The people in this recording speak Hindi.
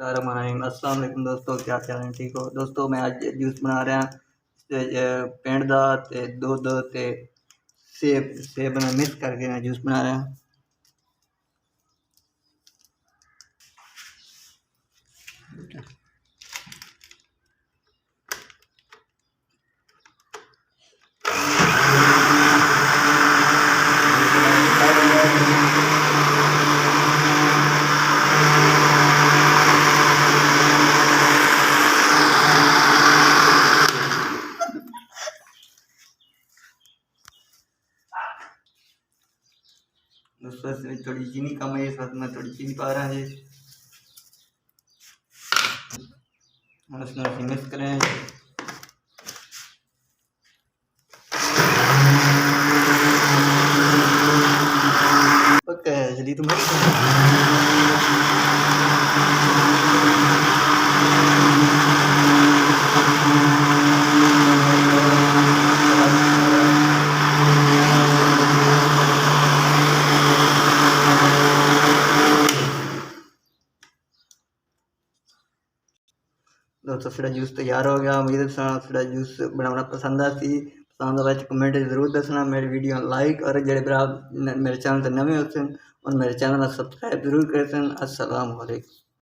अस्सलाम वालेकुम दोस्तों, क्या हाल है? ठीक हो दोस्तों? मैं आज जूस बना रहा पेंट दा ते दुध ते सेब में मिक्स करके मैं जूस बना रहा। दोस्तों इसमें थोड़ी चीनी कम है, इस वक्त मैं थोड़ी चीनी पा रहा है। इसमें मिक्स करें। ओके जल्दी तुम दोस्तों साढ़ा जूस तैयार हो गया। उम्मीद है साढ़ा जूस बनाना पसंद आया कमेंट जरूर दसना। मेरी वीडियो लाइक और जो मेरे चैनल पर नवे होते हैं और मेरे चैनल में सब्सक्राइब जरूर करते हैं। अस्सलाम वालेकुम।